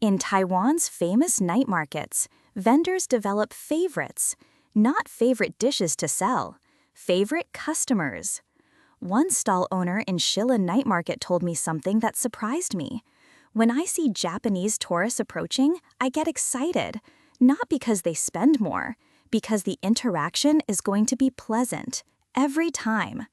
In Taiwan's famous night markets, vendors develop favorites, not favorite dishes to sell, favorite customers. One stall owner in Shilla Night Market told me something that surprised me. When I see Japanese tourists approaching, I get excited, not because they spend more, because the interaction is going to be pleasant, every time.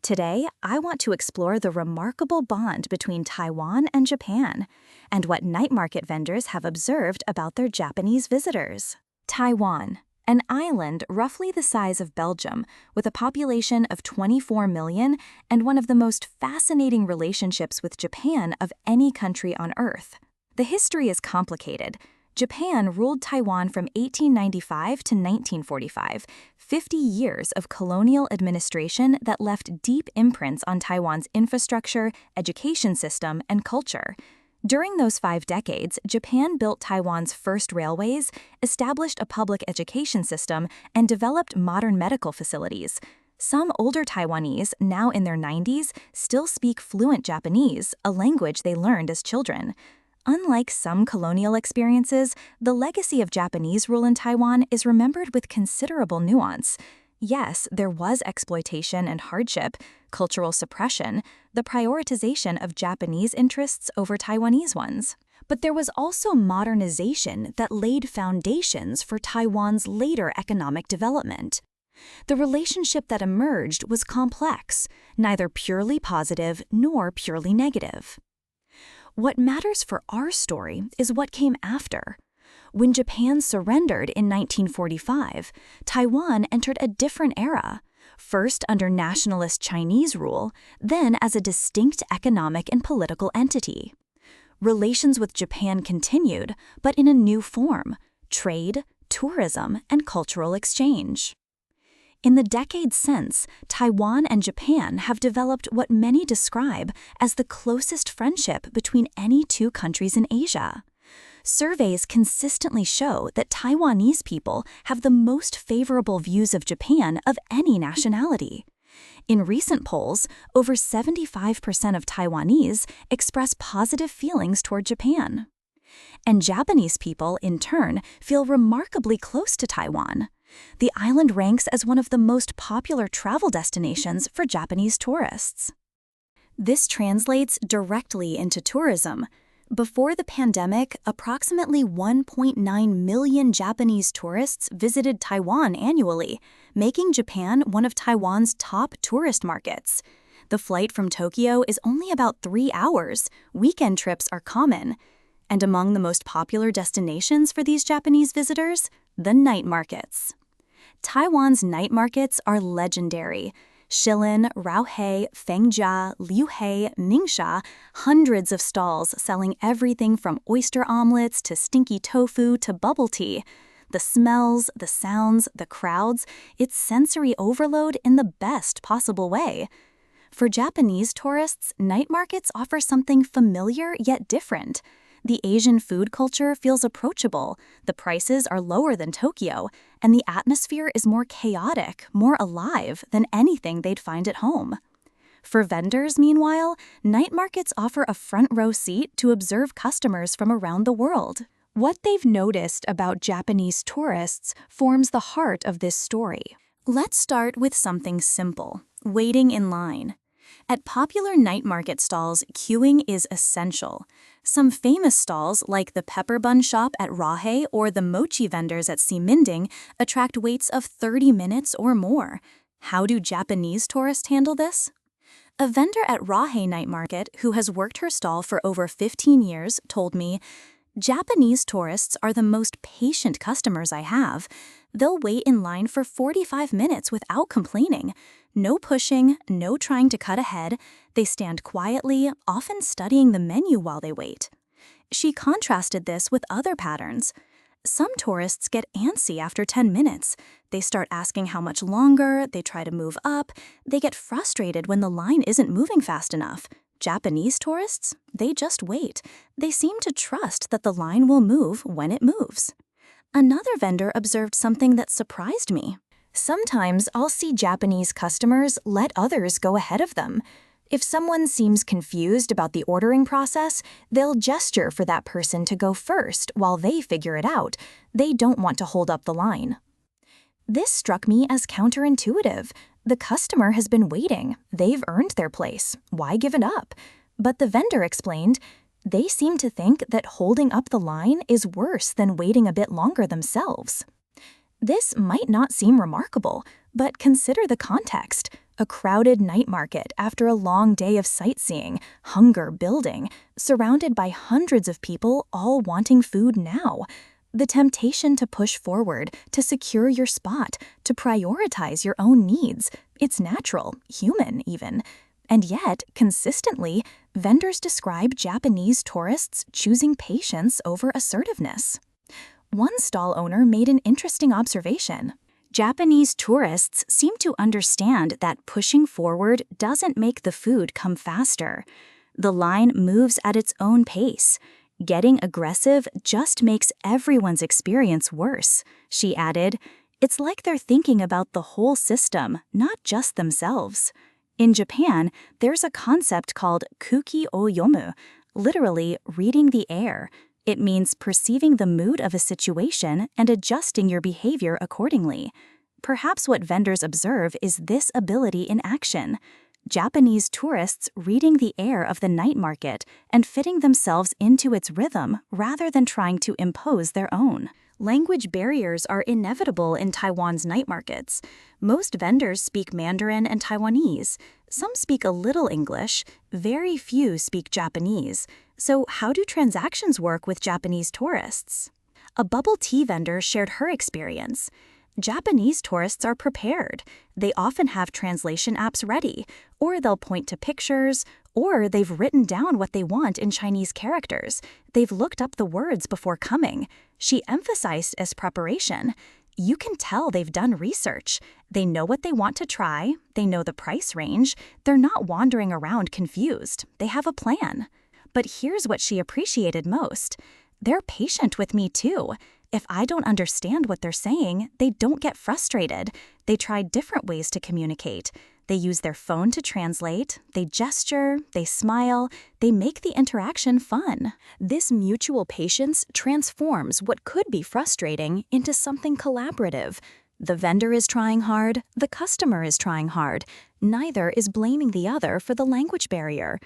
Today, I want to explore the remarkable bond between Taiwan and Japan, and what night market vendors have observed about their Japanese visitors. Taiwan, an island roughly the size of Belgium, with a population of 24 million and one of the most fascinating relationships with Japan of any country on Earth. The history is complicated. Japan ruled Taiwan from 1895 to 1945, 50 years of colonial administration that left deep imprints on Taiwan's infrastructure, education system, and culture. During those 5 decades, Japan built Taiwan's first railways, established a public education system, and developed modern medical facilities. Some older Taiwanese, now in their 90s, still speak fluent Japanese, a language they learned as children. Unlike some colonial experiences, the legacy of Japanese rule in Taiwan is remembered with considerable nuance. Yes, there was exploitation and hardship, cultural suppression, the prioritization of Japanese interests over Taiwanese ones. But there was also modernization that laid foundations for Taiwan's later economic development. The relationship that emerged was complex, neither purely positive nor purely negative. What matters for our story is what came after. When Japan surrendered in 1945, Taiwan entered a different era, first under nationalist Chinese rule, then as a distinct economic and political entity. Relations with Japan continued, but in a new form: trade, tourism, and cultural exchange. In the decades since, Taiwan and Japan have developed what many describe as the closest friendship between any two countries in Asia. Surveys consistently show that Taiwanese people have the most favorable views of Japan of any nationality. In recent polls, over 75% of Taiwanese express positive feelings toward Japan. And Japanese people, in turn, feel remarkably close to Taiwan. The island ranks as one of the most popular travel destinations for Japanese tourists. This translates directly into tourism. Before the pandemic, approximately 1.9 million Japanese tourists visited Taiwan annually, making Japan one of Taiwan's top tourist markets. The flight from Tokyo is only about 3 hours. Weekend trips are common. And among the most popular destinations for these Japanese visitors, the night markets. Taiwan's night markets are legendary. Shilin, Raohei, Fengjia, Liuhe, Ningxia, hundreds of stalls selling everything from oyster omelets to stinky tofu to bubble tea. The smells, the sounds, the crowds, it's sensory overload in the best possible way. For Japanese tourists, night markets offer something familiar yet different. The Asian food culture feels approachable, the prices are lower than Tokyo, and the atmosphere is more chaotic, more alive than anything they'd find at home. For vendors, meanwhile, night markets offer a front-row seat to observe customers from around the world. What they've noticed about Japanese tourists forms the heart of this story. Let's start with something simple: waiting in line. At popular night market stalls, queuing is essential. Some famous stalls, like the pepper bun shop at Rahe or the mochi vendors at Ximending, attract waits of 30 minutes or more. How do Japanese tourists handle this? A vendor at Rahe Night Market, who has worked her stall for over 15 years, told me, "Japanese tourists are the most patient customers I have. They'll wait in line for 45 minutes without complaining. No pushing, no trying to cut ahead. They stand quietly, often studying the menu while they wait." She contrasted this with other patterns. Some tourists get antsy after 10 minutes. They start asking how much longer, they try to move up, they get frustrated when the line isn't moving fast enough. Japanese tourists, they just wait. They seem to trust that the line will move when it moves. Another vendor observed something that surprised me. Sometimes I'll see Japanese customers let others go ahead of them. If someone seems confused about the ordering process, they'll gesture for that person to go first while they figure it out. They don't want to hold up the line. This struck me as counterintuitive. The customer has been waiting. They've earned their place. Why give it up? But the vendor explained, they seem to think that holding up the line is worse than waiting a bit longer themselves. This might not seem remarkable, but consider the context. A crowded night market after a long day of sightseeing, hunger building, surrounded by hundreds of people all wanting food now. The temptation to push forward, to secure your spot, to prioritize your own needs, it's natural, human even. And yet, consistently, vendors describe Japanese tourists choosing patience over assertiveness. One stall owner made an interesting observation. Japanese tourists seem to understand that pushing forward doesn't make the food come faster. The line moves at its own pace. Getting aggressive just makes everyone's experience worse, she added. It's like they're thinking about the whole system, not just themselves. In Japan, there's a concept called kuki o yomu, literally reading the air. It means perceiving the mood of a situation and adjusting your behavior accordingly. Perhaps what vendors observe is this ability in action. Japanese tourists reading the air of the night market and fitting themselves into its rhythm rather than trying to impose their own. Language barriers are inevitable in Taiwan's night markets. Most vendors speak Mandarin and Taiwanese. Some speak a little English. Very few speak Japanese. So how do transactions work with Japanese tourists? A bubble tea vendor shared her experience. Japanese tourists are prepared. They often have translation apps ready, or they'll point to pictures, or they've written down what they want in Chinese characters. They've looked up the words before coming. She emphasized as preparation. You can tell they've done research. They know what they want to try. They know the price range. They're not wandering around confused. They have a plan. But here's what she appreciated most. They're patient with me too. If I don't understand what they're saying, they don't get frustrated. They try different ways to communicate. They use their phone to translate, they gesture, they smile, they make the interaction fun. This mutual patience transforms what could be frustrating into something collaborative. The vendor is trying hard, the customer is trying hard. Neither is blaming the other for the language barrier.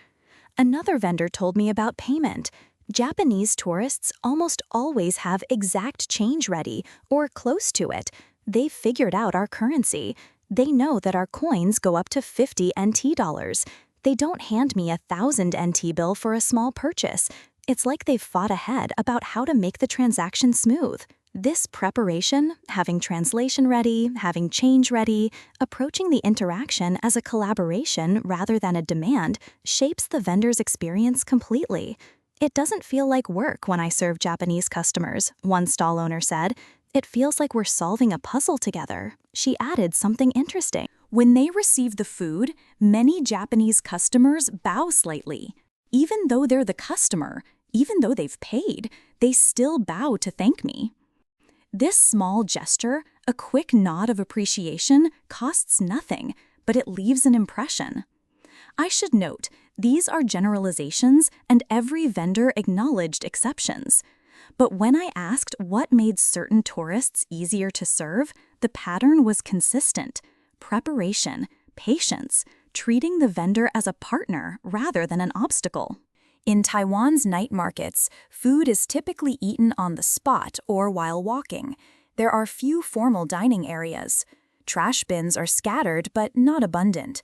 Another vendor told me about payment. Japanese tourists almost always have exact change ready, or close to it. They've figured out our currency. They know that our coins go up to 50 NT dollars. They don't hand me a 1,000 NT bill for a small purchase. It's like they've thought ahead about how to make the transaction smooth. This preparation, having translation ready, having change ready, approaching the interaction as a collaboration rather than a demand, shapes the vendor's experience completely. It doesn't feel like work when I serve Japanese customers, one stall owner said. It feels like we're solving a puzzle together. She added something interesting. When they receive the food, many Japanese customers bow slightly. Even though they're the customer, even though they've paid, they still bow to thank me. This small gesture, a quick nod of appreciation, costs nothing, but it leaves an impression. I should note, these are generalizations and every vendor acknowledged exceptions. But when I asked what made certain tourists easier to serve, the pattern was consistent. Preparation, patience, treating the vendor as a partner rather than an obstacle. In Taiwan's night markets, food is typically eaten on the spot or while walking. There are few formal dining areas. Trash bins are scattered but not abundant.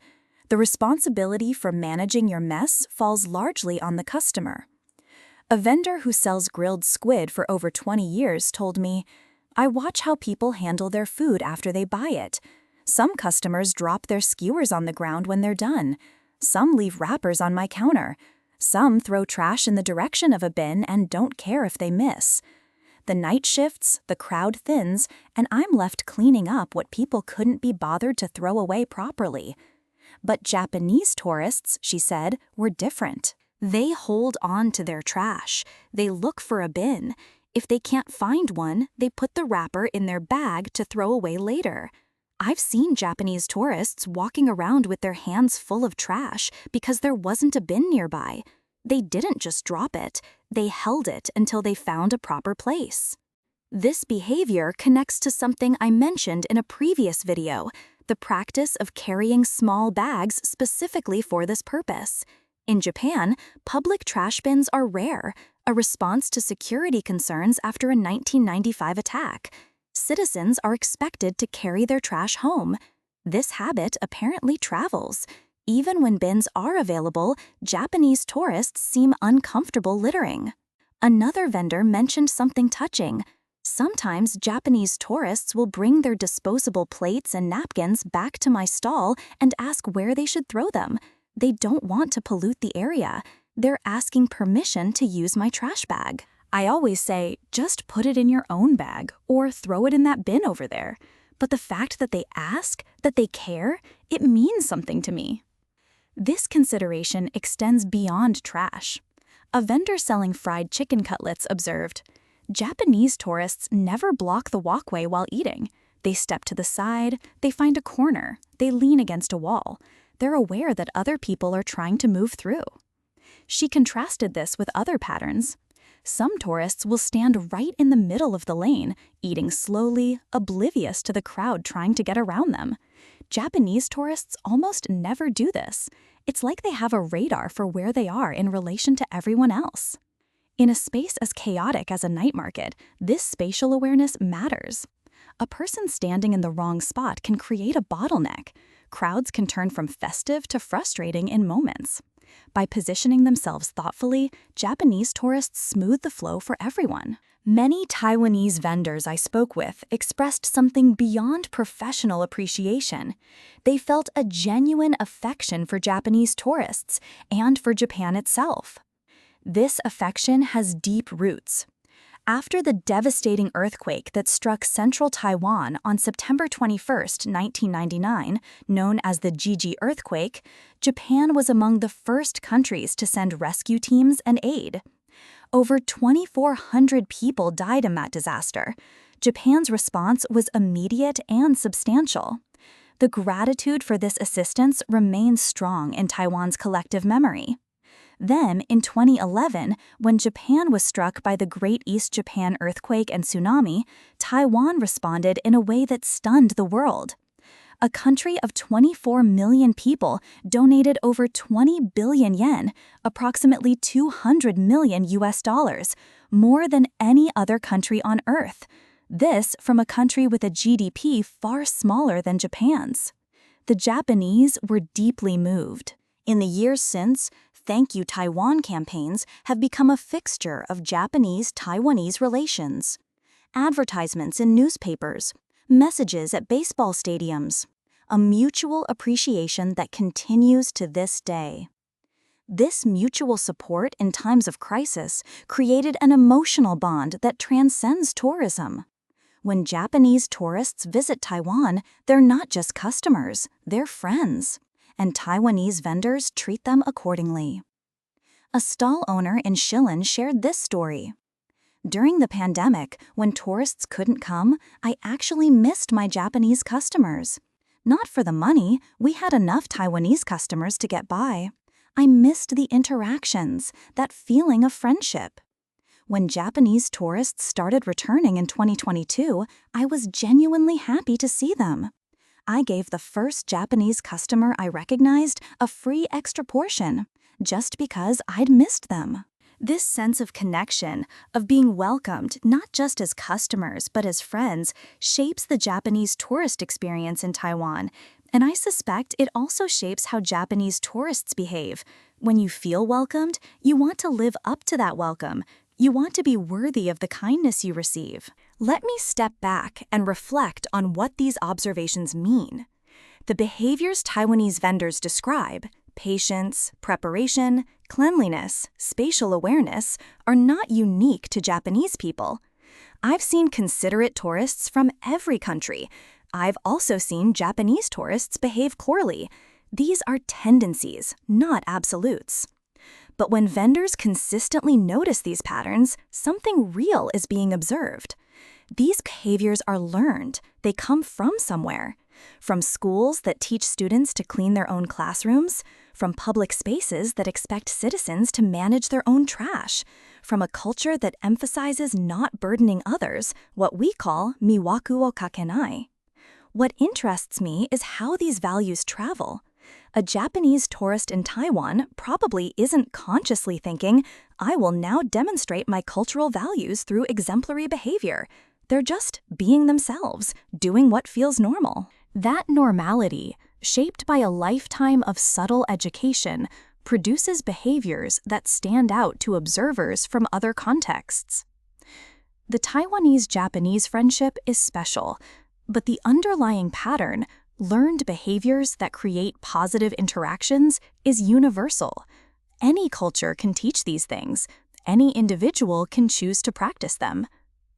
The responsibility for managing your mess falls largely on the customer. A vendor who sells grilled squid for over 20 years told me, "I watch how people handle their food after they buy it. Some customers drop their skewers on the ground when they're done. Some leave wrappers on my counter. Some throw trash in the direction of a bin and don't care if they miss. The night shifts, the crowd thins, and I'm left cleaning up what people couldn't be bothered to throw away properly." But Japanese tourists, she said, were different. They hold on to their trash. They look for a bin. If they can't find one, they put the wrapper in their bag to throw away later. I've seen Japanese tourists walking around with their hands full of trash because there wasn't a bin nearby. They didn't just drop it, they held it until they found a proper place. This behavior connects to something I mentioned in a previous video, the practice of carrying small bags specifically for this purpose. In Japan, public trash bins are rare, a response to security concerns after a 1995 attack. Citizens are expected to carry their trash home. This habit apparently travels. Even when bins are available, Japanese tourists seem uncomfortable littering. Another vendor mentioned something touching. Sometimes Japanese tourists will bring their disposable plates and napkins back to my stall and ask where they should throw them. They don't want to pollute the area. They're asking permission to use my trash bag. I always say, just put it in your own bag or throw it in that bin over there. But the fact that they ask, that they care, it means something to me. This consideration extends beyond trash. A vendor selling fried chicken cutlets observed, Japanese tourists never block the walkway while eating. They step to the side, they find a corner, they lean against a wall. They're aware that other people are trying to move through. She contrasted this with other patterns. Some tourists will stand right in the middle of the lane, eating slowly, oblivious to the crowd trying to get around them. Japanese tourists almost never do this. It's like they have a radar for where they are in relation to everyone else. In a space as chaotic as a night market, this spatial awareness matters. A person standing in the wrong spot can create a bottleneck. Crowds can turn from festive to frustrating in moments. By positioning themselves thoughtfully, Japanese tourists smooth the flow for everyone. Many Taiwanese vendors I spoke with expressed something beyond professional appreciation. They felt a genuine affection for Japanese tourists and for Japan itself. This affection has deep roots. After the devastating earthquake that struck central Taiwan on September 21, 1999, known as the Jeju earthquake, Japan was among the first countries to send rescue teams and aid. Over 2,400 people died in that disaster. Japan's response was immediate and substantial. The gratitude for this assistance remains strong in Taiwan's collective memory. Then, in 2011, when Japan was struck by the Great East Japan earthquake and tsunami, Taiwan responded in a way that stunned the world. A country of 24 million people donated over 20 billion yen, approximately $200 million, more than any other country on Earth. This from a country with a GDP far smaller than Japan's. The Japanese were deeply moved. In the years since, Thank You Taiwan campaigns have become a fixture of Japanese-Taiwanese relations. Advertisements in newspapers, messages at baseball stadiums, a mutual appreciation that continues to this day. This mutual support in times of crisis created an emotional bond that transcends tourism. When Japanese tourists visit Taiwan, they're not just customers, they're friends. And Taiwanese vendors treat them accordingly. A stall owner in Shillin shared this story. During the pandemic, when tourists couldn't come, I actually missed my Japanese customers. Not for the money, we had enough Taiwanese customers to get by. I missed the interactions, that feeling of friendship. When Japanese tourists started returning in 2022, I was genuinely happy to see them. I gave the first Japanese customer I recognized a free extra portion, just because I'd missed them. This sense of connection, of being welcomed not just as customers but as friends, shapes the Japanese tourist experience in Taiwan, and I suspect it also shapes how Japanese tourists behave. When you feel welcomed, you want to live up to that welcome. You want to be worthy of the kindness you receive. Let me step back and reflect on what these observations mean. The behaviors Taiwanese vendors describe, patience, preparation, cleanliness, spatial awareness, are not unique to Japanese people. I've seen considerate tourists from every country. I've also seen Japanese tourists behave poorly. These are tendencies, not absolutes. But when vendors consistently notice these patterns, something real is being observed. These behaviors are learned. They come from somewhere. From schools that teach students to clean their own classrooms, from public spaces that expect citizens to manage their own trash, from a culture that emphasizes not burdening others, what we call miwaku o kakenai. What interests me is how these values travel. A Japanese tourist in Taiwan probably isn't consciously thinking, I will now demonstrate my cultural values through exemplary behavior. They're just being themselves, doing what feels normal. That normality, shaped by a lifetime of subtle education, produces behaviors that stand out to observers from other contexts. The Taiwanese-Japanese friendship is special, but the underlying pattern, learned behaviors that create positive interactions, is universal. Any culture can teach these things. Any individual can choose to practice them.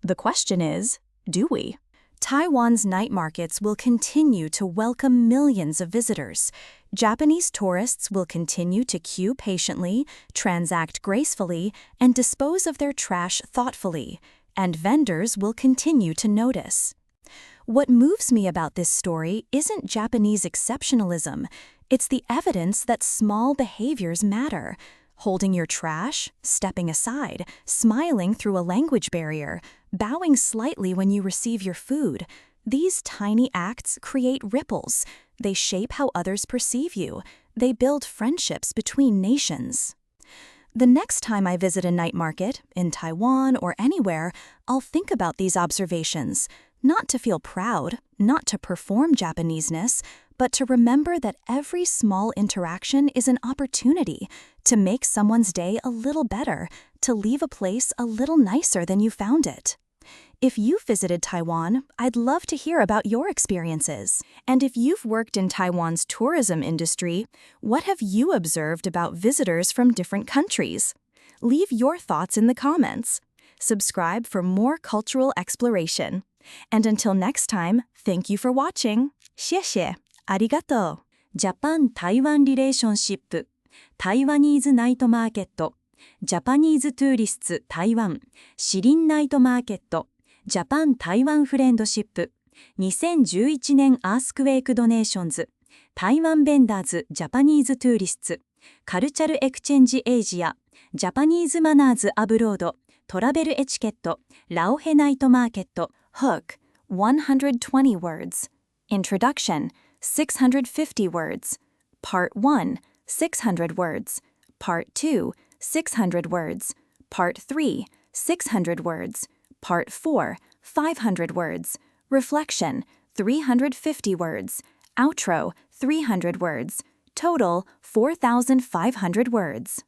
The question is, do we? Taiwan's night markets will continue to welcome millions of visitors. Japanese tourists will continue to queue patiently, transact gracefully, and dispose of their trash thoughtfully. And vendors will continue to notice. What moves me about this story isn't Japanese exceptionalism. It's the evidence that small behaviors matter. Holding your trash, stepping aside, smiling through a language barrier, bowing slightly when you receive your food. These tiny acts create ripples. They shape how others perceive you. They build friendships between nations. The next time I visit a night market, in Taiwan or anywhere, I'll think about these observations. Not to feel proud, not to perform Japaneseness, but to remember that every small interaction is an opportunity to make someone's day a little better, to leave a place a little nicer than you found it. If you've visited Taiwan, I'd love to hear about your experiences. And if you've worked in Taiwan's tourism industry, what have you observed about visitors from different countries? Leave your thoughts in the comments. Subscribe for more cultural exploration. And until next time, thank you for watching. 谢谢。ありがとう。ジャパン・台湾リレーションシップ、タイワニーズナイトマーケット、ジャパニーズトゥーリスツ台湾、シリンナイトマーケット、ジャパン・台湾フレンドシップ、2011年アースクウェイクドネーションズ、台湾ベンダーズ・ジャパニーズトゥーリスツ、カルチャルエクチェンジエイジア、ジャパニーズマナーズアブロード、トラベルエチケット、ラオヘナイトマーケット、Hook, 120 words. Introduction, 650 words. Part 1, 600 words. Part 2, 600 words. Part 3, 600 words. Part 4, 500 words. Reflection, 350 words. Outro, 300 words. Total, 4,500 words.